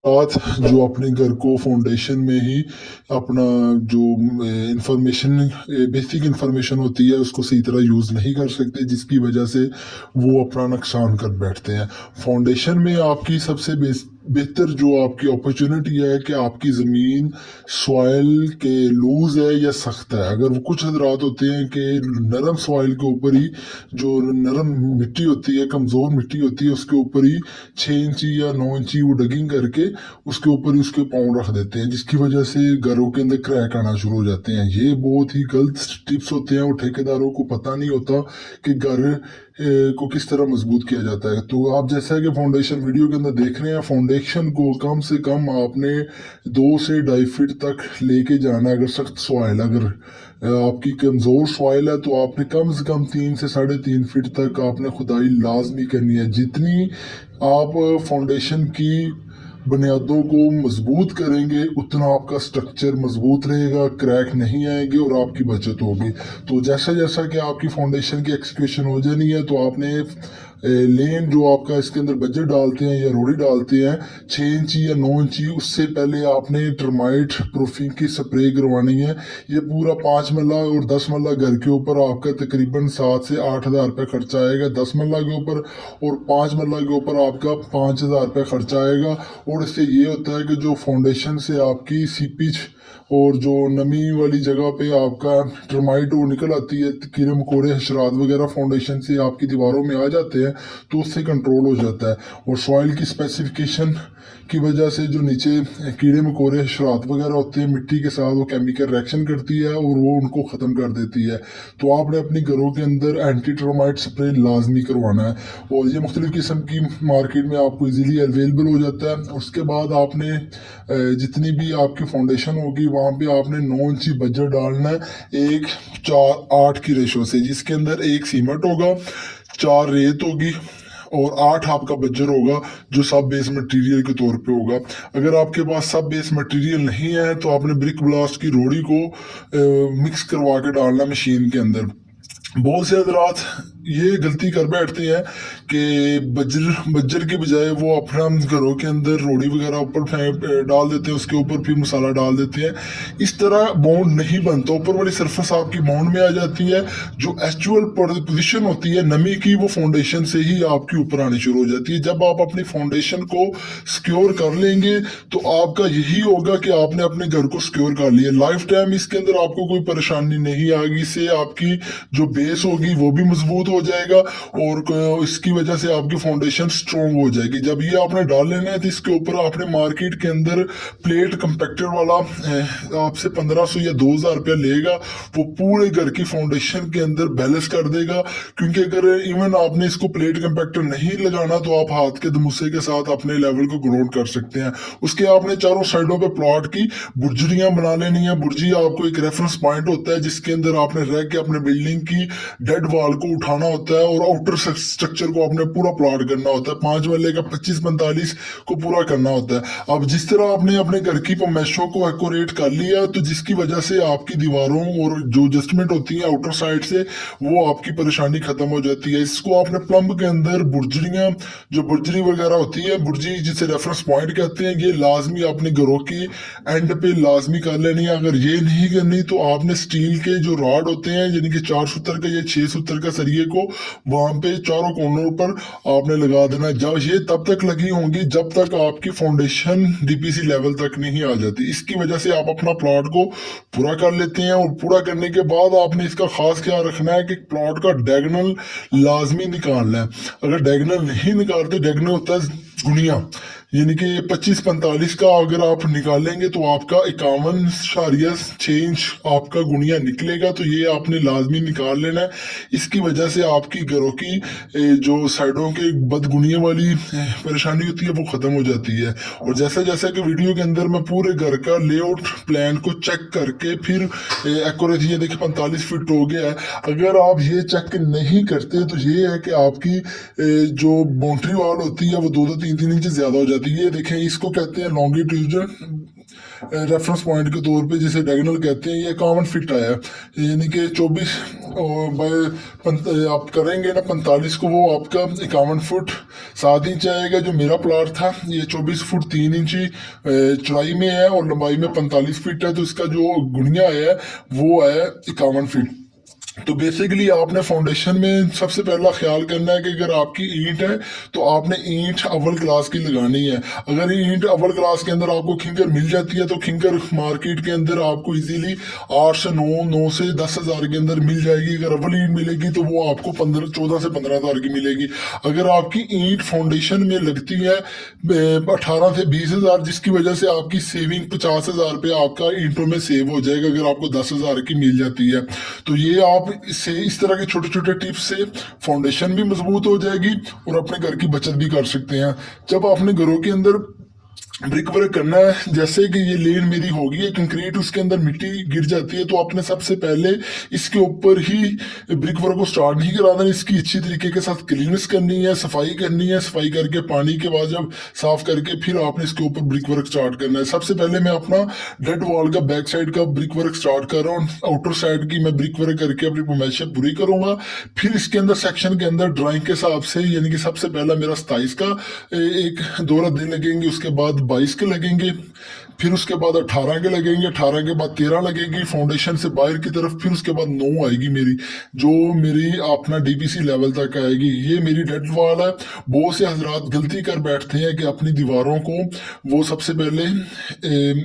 साथ जो अपने घर को फाउंडेशन में ही अपना जो इंफॉर्मेशन बेसिक इंफॉर्मेशन होती है उसको सही तरह यूज़ नहीं कर सकते, जिसकी वजह से वो अपना नुकसान कर बैठते हैं। फाउंडेशन में आपकी सबसे बेहतर जो आपकी अपॉर्चुनिटी है कि आपकी ज़मीन सॉइल के लूज है या सख्त है। अगर वो कुछ हजरात होते हैं कि नरम सॉइल के ऊपर ही जो नरम मिट्टी होती है, कमज़ोर मिट्टी होती है, उसके ऊपर ही 6 इंची या 9 इंची वो डगिंग करके उसके ऊपर ही उसके पाँव रख देते हैं, जिसकी वजह से घरों के अंदर क्रैक आना शुरू हो जाते हैं। ये बहुत ही गलत टिप्स होते हैं और ठेकेदारों को पता नहीं होता कि घर को किस तरह मजबूत किया जाता है। तो आप जैसा कि फाउंडेशन वीडियो के अंदर देख रहे हैं, फाउंडेशन को कम से कम आपने 2 से 2.5 फीट तक लेके जाना है। अगर सख्त सॉइल, अगर आपकी कमज़ोर सॉइल है तो आपने कम से कम 3 से 3.5 फीट तक आपने खुदाई लाजमी करनी है। जितनी आप फाउंडेशन की बुनियादों को मजबूत करेंगे उतना आपका स्ट्रक्चर मजबूत रहेगा, क्रैक नहीं आएंगे और आपकी बचत होगी। तो जैसा जैसा कि आपकी फाउंडेशन की एक्सक्यूशन हो जानी है तो आपने लेन जो आपका इसके अंदर बजट डालते हैं या रोड़ी डालते हैं 6 इंची या 9 इंची, उससे पहले आपने टर्माइट प्रूफिंग की स्प्रे करवानी है। ये पूरा 5 मरला और 10 मरला घर के ऊपर आपका तकरीबन 7 से 8 हज़ार रुपये खर्चा आएगा 10 मरला के ऊपर, और 5 मरला के ऊपर आपका 5 हज़ार रुपये खर्चा आएगा। और इससे ये होता है कि जो फाउंडेशन से आपकी सीपीज और जो नमी वाली जगह पे आपका टर्माइट वो निकल आती है, कीड़े मकोड़े हशरात वगैरह फाउंडेशन से आपकी दीवारों में आ जाते हैं, तो उससे कंट्रोल हो जाता है। और सॉइल की स्पेसिफिकेशन की वजह से जो नीचे कीड़े मकोड़े हशरात वगैरह होते हैं मिट्टी के साथ, वो केमिकल रिएक्शन करती है और वो उनको ख़त्म कर देती है। तो आपने अपने घरों के अंदर एंटी टर्माइट स्प्रे लाजमी करवाना है, और ये मुख्तलिफ़ किस्म की मार्केट में आपको इजीली अवेलेबल हो जाता है। उसके बाद आपने जितनी भी आपकी फाउंडेशन होगी वहाँ पे आपने 9 इंची बजट डालना है 1:4:8 की रेशो से, जिसके अंदर 1 सीमेंट होगा, 4 रेत होगी और 8 आपका बजर होगा जो सब बेस मटेरियल के तौर पे होगा। अगर आपके पास सब बेस मटेरियल नहीं है तो आपने ब्रिक ब्लास्ट की रोड़ी को मिक्स करवा के डालना मशीन के अंदर। बहुत से हजरात ये गलती कर बैठते हैं कि बज्जर के बजाय वो अपना घरों के अंदर रोड़ी वगैरह ऊपर डाल देते हैं, उसके ऊपर फिर मसाला डाल देते हैं। इस तरह बॉन्ड नहीं बनता, ऊपर वाली सरफेस आपकी बॉन्ड में आ जाती है। जो एक्चुअल पोजीशन होती है नमी की वो फाउंडेशन से ही आपकी ऊपर आनी शुरू हो जाती है। जब आप अपनी फाउंडेशन को सिक्योर कर लेंगे तो आपका यही होगा कि आपने अपने घर को सिक्योर कर लिया, लाइफ टाइम इसके अंदर आपको कोई परेशानी नहीं आएगी। इससे आपकी जो बेस होगी वो भी मजबूत हो जाएगा और इसकी वजह से आपकी फाउंडेशन स्ट्रॉन्ग हो जाएगी। जब ये आपने डाल लेना है तो इसके ऊपर आपने मार्केट के अंदर प्लेट कंपैक्टर वाला आपसे 1500 या 2000 रुपया लेगा, वो पूरे घर की फाउंडेशन के अंदर बैलेंस कर देगा। क्योंकि अगर इवन आपने इसको प्लेट कंपैक्टर नहीं लगाना तो आप हाथ के दमुसे के साथ अपने लेवल को ग्राउंड कर सकते हैं। उसके आपने चारों साइडों पे प्लॉट की बुर्जरियां बना लेनी है। बुर्जी आपको एक रेफरेंस पॉइंट होता है जिसके अंदर आपने रह के अपने बिल्डिंग की डेड वॉल को उठाना होता है और आउटर स्ट्रक्चर को आपने पूरा प्लॉट करना होता है। 5 मरले का 25-45 को पूरा करना होता है। अब जिस तरह आपने अपने घर की पमेशों को एक्यूरेट कर लिया तो जिसकी वजह से आपकी दीवारों और जो एडजस्टमेंट होती है आउटर साइड से वो आपकी परेशानी खत्म हो जाती है। इसको आपने प्लम्ब के अंदर बुर्जरियां, जो बुर्जरी वगैरह होती है, बुर्जी जिसे रेफरेंस पॉइंट कहते हैं, ये लाजमी अपने घरों की एंड पे लाजमी कर लेनी है। अगर ये नहीं करनी तो आपने स्टील के जो रॉड होते हैं यानी कि 4 सूत्र का या 6 सूत्र का सरिये को वहां पे चारों कोनों पर आपने लगा देना। जब ये तब तक लगी होंगी जब तक आपकी फाउंडेशन डीपीसी लेवल तक नहीं आ जाती। इसकी वजह से आप अपना प्लॉट को पूरा कर लेते हैं और पूरा करने के बाद आपने इसका खास ख्याल रखना है कि प्लॉट का डायगोनल लाजमी निकालना है। अगर डायगोनल नहीं निकालते, डायगोनल होता है गुनिया, यानी कि 25-45 का अगर आप निकालेंगे तो आपका 51.6 इंच आपका गुनिया निकलेगा। तो ये आपने लाजमी निकाल लेना है। इसकी वजह से आपकी घरों की जो साइडों के बदगुनिये वाली परेशानी होती है वो ख़त्म हो जाती है। और जैसा जैसा कि वीडियो के अंदर मैं पूरे घर का लेआउट प्लान को चेक करके फिर एक्यूरेट, ये देखिए 45 फीट हो गया है। अगर आप ये चेक नहीं करते तो ये है कि आपकी जो बाउंड्री वॉल होती है वो 2-2, 3-3 इंच ज़्यादा हो जाती है। ये देखें, इसको कहते हैं लॉन्गिट्यूडनल रेफरेंस पॉइंट के तौर पे, जिसे डायगोनल कहते हैं, ये 51 फीट आया है। यानी कि 24 बाय आप करेंगे ना 45 को, वो आपका 51 फुट 7 इंच आएगा। जो मेरा प्लाट था ये 24 फुट 3 इंची चौड़ाई में है और लंबाई में 45 फीट है, तो इसका जो गुणिया आया है वो आया 51 फीट। तो बेसिकली आपने फाउंडेशन में सबसे पहला ख्याल करना है कि अगर आपकी ईंट है तो आपने ईंट अव्वल क्लास की लगानी है। अगर ये ईंट अव्वल क्लास के अंदर आपको खिंकर मिल जाती है तो खिंकर मार्केट के अंदर आपको इजीली 8 से 9 से 10 हज़ार के अंदर मिल जाएगी। अगर अव्वल ईंट मिलेगी तो वो आपको 14 से 15 हज़ार की मिलेगी। अगर आपकी ईंट फाउंडेशन में लगती है 18 से 20 हज़ार, जिसकी वजह से आपकी सेविंग 50 हज़ार रुपये आपका ईंटों में सेव हो जाएगा अगर आपको 10 हज़ार की मिल जाती है। तो ये आप इससे इस तरह के छोटे छोटे टिप्स से फाउंडेशन भी मजबूत हो जाएगी और अपने घर की बचत भी कर सकते हैं। जब आपने घरों के अंदर ब्रिक वर्क करना है, जैसे कि ये लेन मेरी होगी है कंक्रीट, उसके अंदर मिट्टी गिर जाती है, तो आपने सबसे पहले इसके ऊपर ही ब्रिक वर्क को स्टार्ट नहीं कराना, इसकी अच्छी तरीके के साथ क्लीनेस करनी है, सफाई करनी है। सफाई करके पानी के बाद जब साफ करके फिर आपने इसके ऊपर ब्रिक वर्क स्टार्ट करना है। सबसे पहले मैं अपना डेड वॉल का बैक साइड का ब्रिक वर्क स्टार्ट कर रहा हूँ। आउटर साइड की मैं ब्रिक वर्क करके अपनी फॉर्मेशन पूरी करूंगा। फिर इसके अंदर सेक्शन के अंदर ड्राइंग के हिसाब से, यानी कि सबसे पहला मेरा 27 का एक 2 रद्दे लगेंगे, उसके बाद 22 के लगेंगे, फिर उसके बाद 18 के लगेंगे, 18 के बाद 13 लगेगी फाउंडेशन से बाहर की तरफ, फिर उसके बाद 9 आएगी मेरी, जो मेरी अपना डीपीसी लेवल तक आएगी। ये मेरी डेड वॉल है। बहुत से हजरात गलती कर बैठते हैं कि अपनी दीवारों को वो सबसे पहले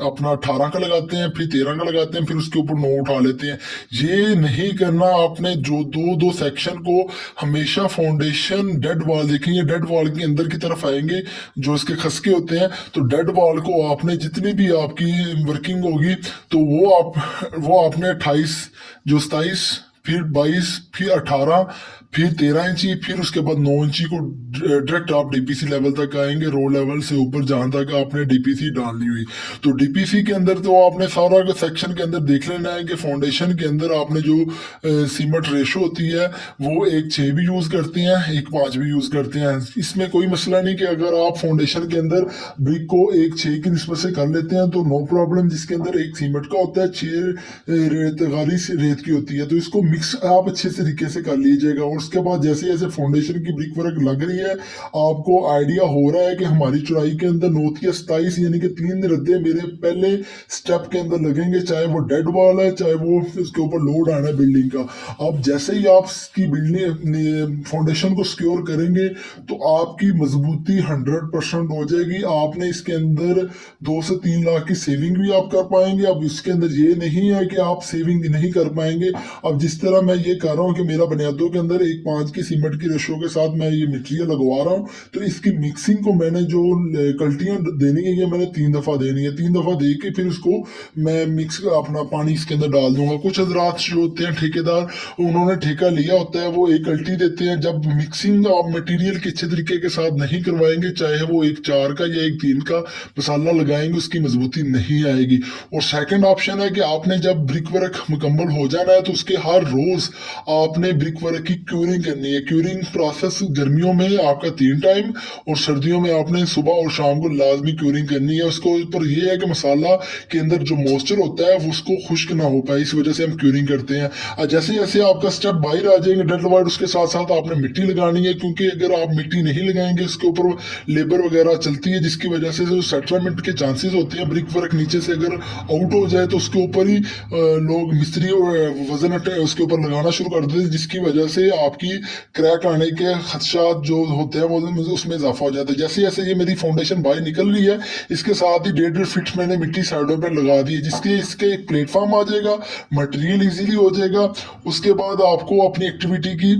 अपना 18 का लगाते हैं, फिर 13 का लगाते हैं, फिर उसके ऊपर 9 उठा लेते हैं। ये नहीं करना आपने। जो दो सेक्शन को हमेशा फाउंडेशन डेड वॉल देखेंगे, डेड वॉल के अंदर की तरफ आएंगे जो इसके खसके होते हैं, तो डेड वॉल को आपने जितनी भी आपकी वर्किंग होगी तो वो आपने 28, जो 27, फिर 22, फिर 18, फिर 13 इंची, फिर उसके बाद 9 इंची को डायरेक्ट आप डीपीसी लेवल तक आएंगे, रो लेवल से ऊपर जहां तक आपने डीपीसी डालनी हुई। तो डीपीसी के अंदर तो आपने सारा सेक्शन के अंदर देख लेना है कि फाउंडेशन के अंदर आपने जो सीमेंट रेशो होती है वो 1:6 भी यूज करते हैं, 1:5 भी यूज करते हैं। इसमें कोई मसला नहीं कि अगर आप फाउंडेशन के अंदर ब्रिक को 1:6 की निस्बत से कर लेते हैं तो नो प्रॉब्लम। जिसके अंदर 1 सीमेंट का होता है, 6 गाली रेत की होती है, तो इसको मिक्स आप अच्छे तरीके से कर लीजिएगा। और उसके बाद जैसे जैसे फाउंडेशन की ब्रिक वर्क लग रही है, आपको आइडिया हो रहा है कि हमारी चौड़ाई के अंदर 9 या 27, यानी कि 3 रद्दे मेरे पहले स्टेप के अंदर लगेंगे, चाहे वो डेड वॉल है, चाहे वो उसके ऊपर लोड आना है बिल्डिंग का। अब जैसे ही आप इसकी बिल्डिंग फाउंडेशन को सिक्योर करेंगे तो आपकी मजबूती 100% हो जाएगी। आपने इसके अंदर 2 से 3 लाख की सेविंग भी आप कर पाएंगे। अब इसके अंदर ये नहीं है कि आप सेविंग नहीं कर पाएंगे। अब जिस तरह मैं ये कर रहा हूँ कि मेरा बुनियादों के अंदर 1:5 की सीमेंट की रेशो के साथ मैं ये मटेरियल लगवा रहा हूँ, तो इसकी मिक्सिंग को मैंने जो कल्टियां देनी है ये मैंने 3 दफा देनी है। 3 दफा दे के फिर उसको मैं मिक्स अपना पानी इसके अंदर डाल दूंगा। कुछ हजरात जो होते हैं ठेकेदार, उन्होंने ठेका लिया होता है, वो एक कल्टी देते हैं। जब मिक्सिंग आप मटेरियल के अच्छे तरीके के साथ नहीं करवाएंगे, चाहे वो 1:4 का या 1:3 का मसाला लगाएंगे, उसकी मजबूती नहीं आएगी। और सेकंड ऑप्शन है कि आपने जब ब्रिक वर्क मुकम्मल हो जाना है तो उसके हर रोज आपने ब्रिक वर्क की क्यूरिंग करनी है। क्यूरिंग प्रोसेस गर्मियों में आपका 3 टाइम और सर्दियों में आपने सुबह और शाम को लाजमी क्यूरिंग करनी है। उसको ऊपर ये है कि मसाला के अंदर जो मॉइस्चर होता है वो उसको खुश्क ना हो पाए, इस वजह से हम क्यूरिंग करते हैं। और जैसे जैसे आपका स्टेप बाहर आ जाएंगे डेड वाइड, उसके साथ साथ आपने मिट्टी लगानी है, क्योंकि अगर आप मिट्टी नहीं लगाएंगे उसके ऊपर लेबर वगैरह चलती है, जिसकी वजह से जो सेटलमेंट के चांसेस होते हैं, ब्रिक वर्क नीचे से अगर आउट हो जाए तो उसके ऊपर ही लोग मिस्त्री वजन उसके ऊपर लगाना शुरू कर देते हैं, जिसकी वजह से आपकी क्रैक आने के खदशात जो होते हैं वो उसमें इजाफा हो जाता है। जैसे जैसे ये मेरी फाउंडेशन बाहर निकल रही है, इसके साथ ही 1.5 फीट मैंने मिट्टी साइडों पे लगा दी है, जिसके इसके एक प्लेटफॉर्म आ जाएगा, मटेरियल इजीली हो जाएगा। उसके बाद आपको अपनी एक्टिविटी की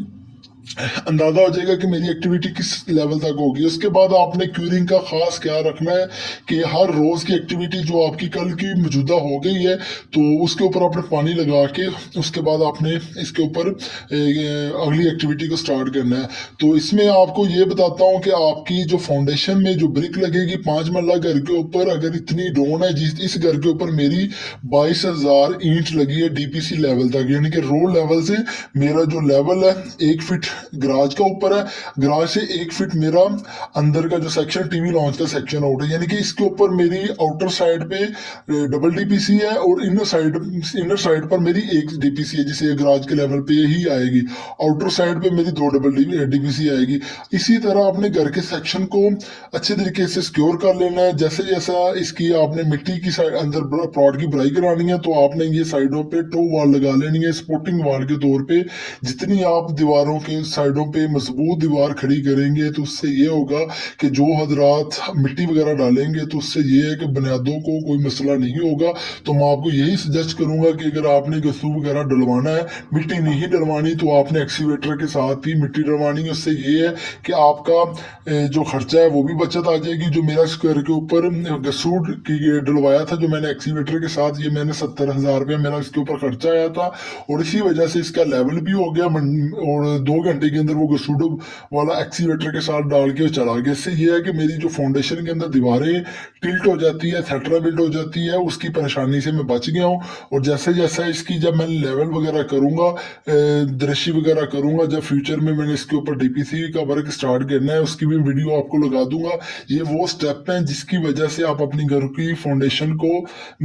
अंदाजा हो जाएगा कि मेरी एक्टिविटी किस लेवल तक होगी। उसके बाद आपने क्यूरिंग का खास ख्याल रखना है कि हर रोज की एक्टिविटी जो आपकी कल की मौजूदा हो गई है तो उसके ऊपर आपने पानी लगा के उसके बाद आपने इसके ऊपर अगली एक्टिविटी को स्टार्ट करना है। तो इसमें आपको ये बताता हूँ कि आपकी जो फाउंडेशन में जो ब्रिक लगेगी 5 मरला घर के ऊपर, अगर इतनी डोन है, जिस इस घर के ऊपर मेरी 22,000 ईंट लगी है डीपीसी लेवल तक, यानी कि रोड लेवल से मेरा जो लेवल है 1 फीट गराज का ऊपर है, गराज से 1 फीट मेरा अंदर का जो सेक्शन टीवी लॉन्च का सेक्शन आउट है, यानी कि इसके ऊपर मेरी आउटर साइड पे डबल डीपीसी है और इनर साइड पर मेरी एक डीपीसी है, जिसे गराज के लेवल पे ही आएगी। आउटर साइड पे मेरी 2 डबल डीपीसी आएगी। इसी तरह अपने घर के सेक्शन को अच्छे तरीके से सिक्योर कर लेना है। जैसे जैसा इसकी आपने मिट्टी की साइड अंदर प्लॉट की भराई करानी है, तो आपने ये साइडों पे टो वॉल लगा लेनी है सपोर्टिंग वॉल के तौर पे। जितनी आप दीवारों के साइडों पे मजबूत दीवार खड़ी करेंगे, तो उससे ये होगा कि जो हजरात मिट्टी वगैरह डालेंगे, तो उससे ये है कि बुनियादों को कोई मसला नहीं होगा। तो मैं आपको यही सजेस्ट करूंगा कि अगर आपने गसू वगैरह डलवाना है, मिट्टी नहीं डलवानी, तो आपने एक्सीवेटर के साथ ही मिट्टी डलवानी है। उससे ये है कि आपका जो खर्चा है वो भी बचत आ जाएगी। जो मेरा स्क्वायर के ऊपर गसू की डलवाया था, जो मैंने एक्सीवेटर के साथ, ये मैंने 70,000 रुपया मेरा इसके ऊपर खर्चा आया था, और इसी वजह से इसका लेवल भी हो गया और 2 घंटे के अंदर वो गसूडो वाला एक्सीवेटर के साथ डाल के चला गया। इससे ये है कि मेरी जो फाउंडेशन के अंदर दीवारें टिल्ट हो जाती है, थेट्रा बिल्ट हो जाती है, उसकी परेशानी से मैं बच गया हूँ। और जैसे जैसा इसकी जब मैं लेवल वगैरह करूंगा, दृश्य वगैरह करूंगा, जब फ्यूचर में मैंने इसके ऊपर डीपीसी का वर्क स्टार्ट करना है, उसकी भी वीडियो आपको लगा दूंगा। ये वो स्टेप हैं जिसकी वजह से आप अपनी घर की फाउंडेशन को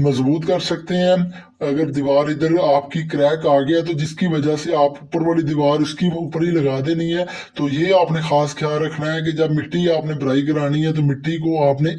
मजबूत कर सकते हैं। अगर दीवार इधर आपकी क्रैक आ गया, तो जिसकी वजह से आप ऊपर वाली दीवार उसकी ऊपर ही लगा देनी है। तो ये आपने खास ख्याल रखना है कि जब मिट्टी आपने भराई करानी है, तो मिट्टी को आपने